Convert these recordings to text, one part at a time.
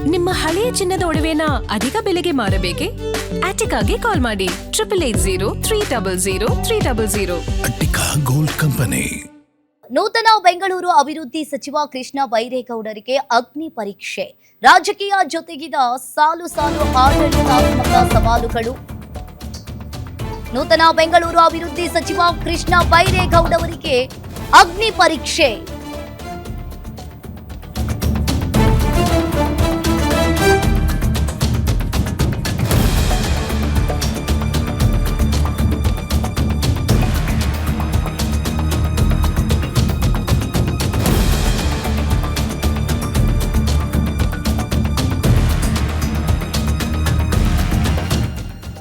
ನಿಮ್ಮ ಹಳೆಯ ಚಿನ್ನದ ಒಡವೆನ ಅಧಿಕ ಬೆಲೆಗೆ ಮಾರಬೇಕೆ? ಆಟಿಕಾಗೆ ಕಾಲ್ ಮಾಡಿ 8880 ಅಟ್ಟಿಕಾ ಗೋಲ್ಡ್ ಕಂಪನಿ. ನೂತನ ಬೆಂಗಳೂರು ಅಭಿವೃದ್ಧಿ ಸಚಿವ ಕೃಷ್ಣ ಬೈರೇಗೌಡರಿಗೆ ಅಗ್ನಿ ಪರೀಕ್ಷೆ. ರಾಜಕೀಯ ಜೊತೆಗಿನ ಸಾಲು ಸಾಲು ಆಡಳಿತಾತ್ಮಕ ಸವಾಲುಗಳು. ನೂತನ ಬೆಂಗಳೂರು ಅಭಿವೃದ್ಧಿ ಸಚಿವ ಕೃಷ್ಣ ಬೈರೇಗೌಡರಿಗೆ ಅಗ್ನಿ ಪರೀಕ್ಷೆ.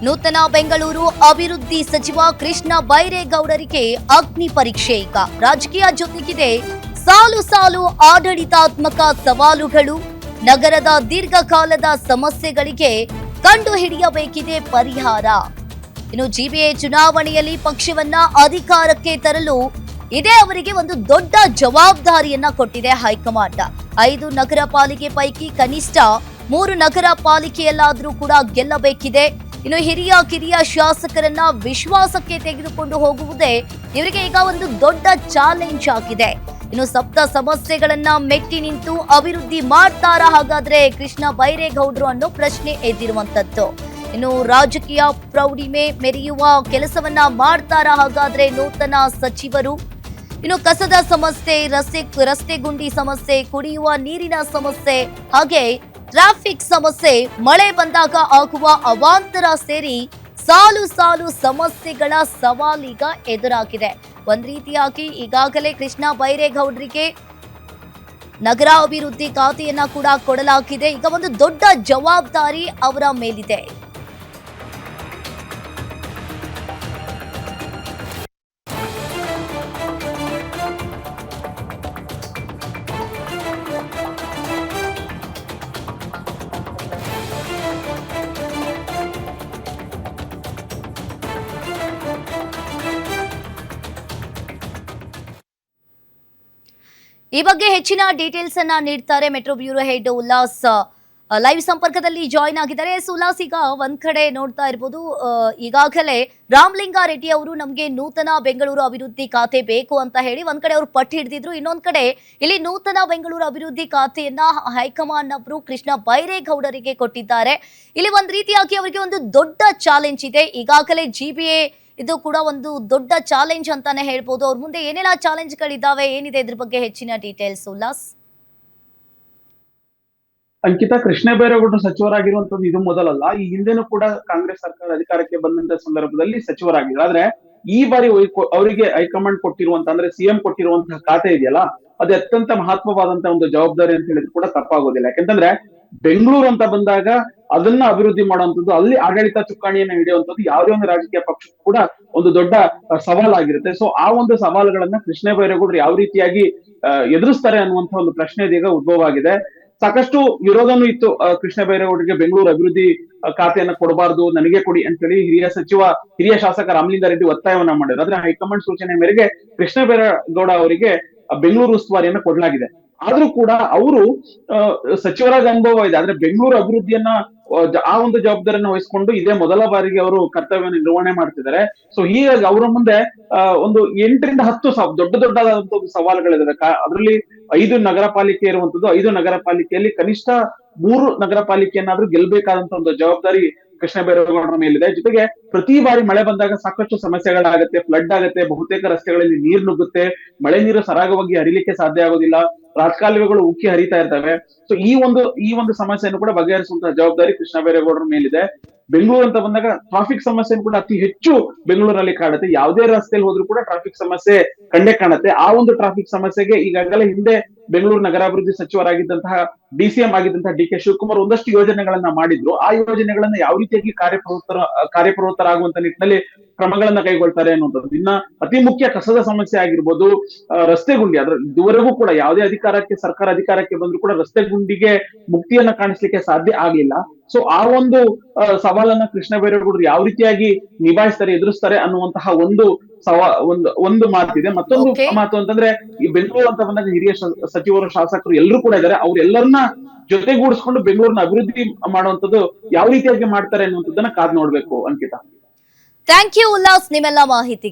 ನೂತನ ಬೆಂಗಳೂರು ಅಭಿವೃದ್ಧಿ ಸಚಿವ ಕೃಷ್ಣ ಬೈರೇಗೌಡರಿಗೆ ಅಗ್ನಿ ಪರೀಕ್ಷೆ. ಈಗ ರಾಜಕೀಯ ಜೊತೆಗಿದೆ ಸಾಲು ಸಾಲು ಆಡಳಿತಾತ್ಮಕ ಸವಾಲುಗಳು. ನಗರದ ದೀರ್ಘಕಾಲದ ಸಮಸ್ಯೆಗಳಿಗೆ ಕಂಡು ಹಿಡಿಯಬೇಕಿದೆ ಪರಿಹಾರ. ಇನ್ನು ಜಿಬಿಎ ಚುನಾವಣೆಯಲ್ಲಿ ಪಕ್ಷವನ್ನ ಅಧಿಕಾರಕ್ಕೆ ತರಲು ಇದೇ ಅವರಿಗೆ ಒಂದು ದೊಡ್ಡ ಜವಾಬ್ದಾರಿಯನ್ನ ಕೊಟ್ಟಿದೆ ಹೈಕಮಾಂಡ್. 5 ನಗರ ಪಾಲಿಕೆ ಪೈಕಿ ಕನಿಷ್ಠ 3 ನಗರ ಪಾಲಿಕೆಯಲ್ಲಾದರೂ ಕೂಡ ಗೆಲ್ಲಬೇಕಿದೆ. ಇನ್ನು ಹಿರಿಯ ಕಿರಿಯ ಶಾಸಕರನ್ನ ವಿಶ್ವಾಸಕ್ಕೆ ತೆಗೆದುಕೊಂಡು ಹೋಗುವುದೇ ಇವರಿಗೆ ಈಗ ಒಂದು ದೊಡ್ಡ ಚಾಲೆಂಜ್ ಆಗಿದೆ. ಇನ್ನು ಸಪ್ತ ಸಮಸ್ಯೆಗಳನ್ನ ಮೆಟ್ಟಿ ನಿಂತು ಅಭಿವೃದ್ಧಿ ಮಾಡ್ತಾರಾ ಹಾಗಾದ್ರೆ ಕೃಷ್ಣ ಬೈರೇಗೌಡರು ಅನ್ನೋ ಪ್ರಶ್ನೆ ಎದ್ದಿರುವಂತದ್ದು. ಇನ್ನು ರಾಜಕೀಯ ಪ್ರೌಢಿಮೆ ಮೆರೆಯುವ ಕೆಲಸವನ್ನ ಮಾಡ್ತಾರಾ ಹಾಗಾದ್ರೆ ನೂತನ ಸಚಿವರು? ಇನ್ನು ಕಸದ ಸಮಸ್ಯೆ, ರಸ್ತೆ ಗುಂಡಿ ಸಮಸ್ಯೆ, ಕುಡಿಯುವ ನೀರಿನ ಸಮಸ್ಯೆ, ಹಾಗೆ ಟ್ರಾಫಿಕ್ ಸಮಸ್ಯೆ, ಮಳೆ ಬಂದಾಗ ಆಗುವ ಅವಾಂತರ ಸೇರಿ ಸಾಲು ಸಾಲು ಸಮಸ್ಯೆಗಳ ಸವಾಲೀಗ ಎದುರಾಗಿದೆ. ಒಂದ್ ರೀತಿಯಾಗಿ ಈಗಾಗಲೇ ಕೃಷ್ಣ ಬೈರೇಗೌಡರಿಗೆ ನಗರಾಭಿವೃದ್ಧಿ ಖಾತೆಯನ್ನ ಕೂಡ ಕೊಡಲಾಗಿದೆ. ಈಗ ಒಂದು ದೊಡ್ಡ ಜವಾಬ್ದಾರಿ ಅವರ ಮೇಲಿದೆ. ಈ ಬಗ್ಗೆ ಹೆಚ್ಚಿನ ಡೀಟೇಲ್ಸ್ ಅನ್ನ ನೀಡ್ತಾರೆ metro bureau head Ullas. Live ಸಂಪರ್ಕದಲ್ಲಿ ಜಾಯಿನ್ ಆಗಿದ್ದಾರೆ. ಉಲ್ಲಾಸ್, ಈಗ ಒಂದ್ ಕಡೆ ನೋಡ್ತಾ ಇರ್ಬೋದು, ಈಗಾಗಲೇ ರಾಮಲಿಂಗಾರೆಡ್ಡಿ ಅವರು ನಮಗೆ ನೂತನ ಬೆಂಗಳೂರು ಅಭಿವೃದ್ಧಿ ಖಾತೆ ಬೇಕು ಅಂತ ಹೇಳಿ ಒಂದ್ ಕಡೆ ಅವರು ಪಟ್ಟು ಹಿಡಿದಿದ್ರು. ಇನ್ನೊಂದ್ ಕಡೆ ಇಲ್ಲಿ ನೂತನ ಬೆಂಗಳೂರು ಅಭಿವೃದ್ಧಿ ಖಾತೆಯನ್ನ ಹೈಕಮಾಂಡ್ ಅವರು ಕೃಷ್ಣ ಬೈರೇಗೌಡರಿಗೆ ಕೊಟ್ಟಿದ್ದಾರೆ. ಇಲ್ಲಿ ಒಂದ್ ರೀತಿಯಾಗಿ ಅವರಿಗೆ ಒಂದು ದೊಡ್ಡ ಚಾಲೆಂಜ್ ಇದೆ. ಈಗಾಗಲೇ ಜಿಬಿಎ ಇದು ಕೂಡ ಒಂದು ದೊಡ್ಡ ಚಾಲೆಂಜ್ ಅಂತಾನೆ ಹೇಳ್ಬೋದು. ಅವ್ರ ಮುಂದೆ ಏನೆಲ್ಲ ಚಾಲೆಂಜ್ಗಳಿದ್ದಾವೆ, ಏನಿದೆ ಇದ್ರ ಬಗ್ಗೆ ಹೆಚ್ಚಿನ ಡೀಟೇಲ್ಸ್ ಉಲ್ಲಾಸ್? ಅಂಕಿತಾ, ಕೃಷ್ಣ ಬೈರೇಗೌಡರು ಸಚಿವರಾಗಿರುವಂತದ್ದು ಇದು ಮೊದಲಲ್ಲ. ಈ ಹಿಂದೆನೂ ಕೂಡ ಕಾಂಗ್ರೆಸ್ ಸರ್ಕಾರ ಅಧಿಕಾರಕ್ಕೆ ಬಂದಂತ ಸಂದರ್ಭದಲ್ಲಿ ಸಚಿವರಾಗಿದ್ರು. ಆದ್ರೆ ಈ ಬಾರಿ ಅವರಿಗೆ ಹೈಕಮಾಂಡ್ ಕೊಟ್ಟಿರುವಂತ, ಅಂದ್ರೆ ಸಿಎಂ ಕೊಟ್ಟಿರುವಂತಹ ಖಾತೆ ಇದೆಯಲ್ಲ, ಅದು ಅತ್ಯಂತ ಮಹತ್ವವಾದಂತಹ ಒಂದು ಜವಾಬ್ದಾರಿ ಅಂತ ಹೇಳಿದ್ರು ಕೂಡ ತಪ್ಪಾಗೋದಿಲ್ಲ. ಯಾಕಂತಂದ್ರೆ ಬೆಂಗಳೂರು ಅಂತ ಬಂದಾಗ ಅದನ್ನ ಅಭಿವೃದ್ಧಿ ಮಾಡುವಂತದ್ದು, ಅಲ್ಲಿ ಆಡಳಿತ ಚುಕ್ಕಾಣಿಯನ್ನ ಹಿಡಿಯುವಂತದ್ದು ಯಾವುದೇ ಒಂದು ರಾಜಕೀಯ ಪಕ್ಷಕ್ಕೂ ಕೂಡ ಒಂದು ದೊಡ್ಡ ಸವಾಲಾಗಿರುತ್ತೆ. ಸೊ ಆ ಒಂದು ಸವಾಲುಗಳನ್ನ ಕೃಷ್ಣ ಬೈರೇಗೌಡರು ಯಾವ ರೀತಿಯಾಗಿ ಎದುರಿಸ್ತಾರೆ ಅನ್ನುವಂತ ಒಂದು ಪ್ರಶ್ನೆ ಇದೀಗ ಉದ್ಭವ ಆಗಿದೆ. ಸಾಕಷ್ಟು ವಿರೋಧನೂ ಇತ್ತು ಕೃಷ್ಣ ಬೈರೇಗೌಡರಿಗೆ ಬೆಂಗಳೂರು ಅಭಿವೃದ್ಧಿ ಖಾತೆಯನ್ನ ಕೊಡಬಾರ್ದು, ನನಗೆ ಕೊಡಿ ಅಂತೇಳಿ ಹಿರಿಯ ಶಾಸಕ ರಾಮಲಿಂಗಾರೆಡ್ಡಿ ಒತ್ತಾಯವನ್ನ ಮಾಡಿದ್ರು. ಆದ್ರೆ ಹೈಕಮಾಂಡ್ ಸೂಚನೆ ಮೇರೆಗೆ ಕೃಷ್ಣ ಬೈರೇಗೌಡ ಅವರಿಗೆ ಬೆಂಗಳೂರು ಉಸ್ತುವಾರಿಯನ್ನ ಕೊಡಲಾಗಿದೆ. ಆದ್ರೂ ಕೂಡ ಅವರು ಸಚಿವರಾದ ಅನುಭವ ಇದೆ, ಆದ್ರೆ ಬೆಂಗಳೂರು ಅಭಿವೃದ್ಧಿಯನ್ನ ಆ ಒಂದು ಜವಾಬ್ದಾರಿಯನ್ನ ವಹಿಸಿಕೊಂಡು ಇದೇ ಮೊದಲ ಬಾರಿಗೆ ಅವರು ಕರ್ತವ್ಯವನ್ನು ನಿರ್ವಹಣೆ ಮಾಡ್ತಿದ್ದಾರೆ. ಸೊ ಹೀಗಾಗಿ ಅವರ ಮುಂದೆ ಒಂದು 8 ರಿಂದ 10 ದೊಡ್ಡದಾದಂತಹ ಒಂದು ಸವಾಲುಗಳಿದಾವೆ. ಅದರಲ್ಲಿ 5 ನಗರ ಪಾಲಿಕೆ ಇರುವಂತದ್ದು. 5 ನಗರ ಪಾಲಿಕೆಯಲ್ಲಿ ಕನಿಷ್ಠ 3 ನಗರ ಪಾಲಿಕೆಯನ್ನಾದ್ರೂ ಗೆಲ್ಬೇಕಾದಂತ ಒಂದು ಜವಾಬ್ದಾರಿ ಕೃಷ್ಣ ಬೈರೇಗೌಡರ ಮೇಲಿದೆ. ಜೊತೆಗೆ ಪ್ರತಿ ಬಾರಿ ಮಳೆ ಬಂದಾಗ ಸಾಕಷ್ಟು ಸಮಸ್ಯೆಗಳಾಗತ್ತೆ, ಫ್ಲಡ್ ಆಗುತ್ತೆ, ಬಹುತೇಕ ರಸ್ತೆಗಳಲ್ಲಿ ನೀರು ನುಗ್ಗುತ್ತೆ, ಮಳೆ ನೀರು ಸರಾಗವಾಗಿ ಹರಿಲಿಕ್ಕೆ ಸಾಧ್ಯ ಆಗೋದಿಲ್ಲ, ರಾಜಕಾಲುವೆಗಳು ಉಕ್ಕಿ ಹರಿತಾ ಇರ್ತವೆ. ಸೊ ಈ ಒಂದು ಸಮಸ್ಯೆಯನ್ನು ಕೂಡ ಬಗೆಹರಿಸುವಂತಹ ಜವಾಬ್ದಾರಿ ಕೃಷ್ಣ ಬೈರೇಗೌಡರ ಮೇಲಿದೆ. ಬೆಂಗಳೂರು ಅಂತ ಬಂದಾಗ ಟ್ರಾಫಿಕ್ ಸಮಸ್ಯೆಯನ್ನು ಕೂಡ ಅತಿ ಹೆಚ್ಚು ಬೆಂಗಳೂರಲ್ಲಿ ಕಾಣುತ್ತೆ. ಯಾವುದೇ ರಸ್ತೆಯಲ್ಲಿ ಹೋದ್ರೂ ಕೂಡ ಟ್ರಾಫಿಕ್ ಸಮಸ್ಯೆ ಕಂಡೇ ಕಾಣುತ್ತೆ. ಆ ಒಂದು ಟ್ರಾಫಿಕ್ ಸಮಸ್ಯೆಗೆ ಈಗಾಗಲೇ ಹಿಂದೆ ಬೆಂಗಳೂರು ನಗರಾಭಿವೃದ್ಧಿ ಸಚಿವರಾಗಿದ್ದಂತಹ DCM ಆಗಿದ್ದಂತಹ DK ಶಿವಕುಮಾರ್ ಒಂದಷ್ಟು ಯೋಜನೆಗಳನ್ನ ಮಾಡಿದ್ರು. ಆ ಯೋಜನೆಗಳನ್ನ ಯಾವ ರೀತಿಯಾಗಿ ಕಾರ್ಯಪ್ರವೃತ್ತರಾಗುವಂತ ನಿಟ್ಟಿನಲ್ಲಿ ಕ್ರಮಗಳನ್ನ ಕೈಗೊಳ್ತಾರೆ ಅನ್ನುವಂಥದ್ದು. ಇನ್ನ ಅತಿ ಮುಖ್ಯ ಕಸದ ಸಮಸ್ಯೆ ಆಗಿರ್ಬೋದು, ರಸ್ತೆ ಗುಂಡಿ, ಅದ್ರ ಇದುವರೆಗೂ ಕೂಡ ಯಾವುದೇ ಸರ್ಕಾರ ಅಧಿಕಾರಕ್ಕೆ ಬಂದ್ರು ಕೂಡ ರಸ್ತೆ ಗುಂಡಿಗೆ ಮುಕ್ತಿಯನ್ನ ಕಾಣಿಸ್ಲಿಕ್ಕೆ ಸಾಧ್ಯ ಆಗ್ಲಿಲ್ಲ. ಸೊ ಆ ಒಂದು ಸವಾಲನ್ನ ಕೃಷ್ಣ ಬೈರೇಗೌಡರು ಯಾವ ರೀತಿಯಾಗಿ ನಿಭಾಯಿಸ್ತಾರೆ, ಎದುರಿಸ್ತಾರೆ ಅನ್ನುವಂತಹ ಒಂದು ಮಾತಿದೆ. ಮತ್ತೊಂದು Okay. ಮಾತು ಅಂತಂದ್ರೆ, ಈ ಬೆಂಗಳೂರು ಅಂತ ಬಂದಾಗ ಹಿರಿಯ ಸಚಿವರು, ಶಾಸಕರು ಎಲ್ಲರೂ ಕೂಡ ಇದ್ದಾರೆ. ಅವ್ರೆಲ್ಲರನ್ನ ಜೊತೆಗೂಡಿಸ್ಕೊಂಡು ಬೆಂಗಳೂರಿನ ಅಭಿವೃದ್ಧಿ ಮಾಡುವಂತದ್ದು ಯಾವ ರೀತಿಯಾಗಿ ಮಾಡ್ತಾರೆ ಅನ್ನುವಂಥದ್ದನ್ನ ಕಾದ್ ನೋಡ್ಬೇಕು ಅಂಕಿತಾ. ಥ್ಯಾಂಕ್ ಯು ಉಲ್ಲಾಸ್ ನಿಮ್ಮೆಲ್ಲ ಮಾಹಿತಿಗೆ.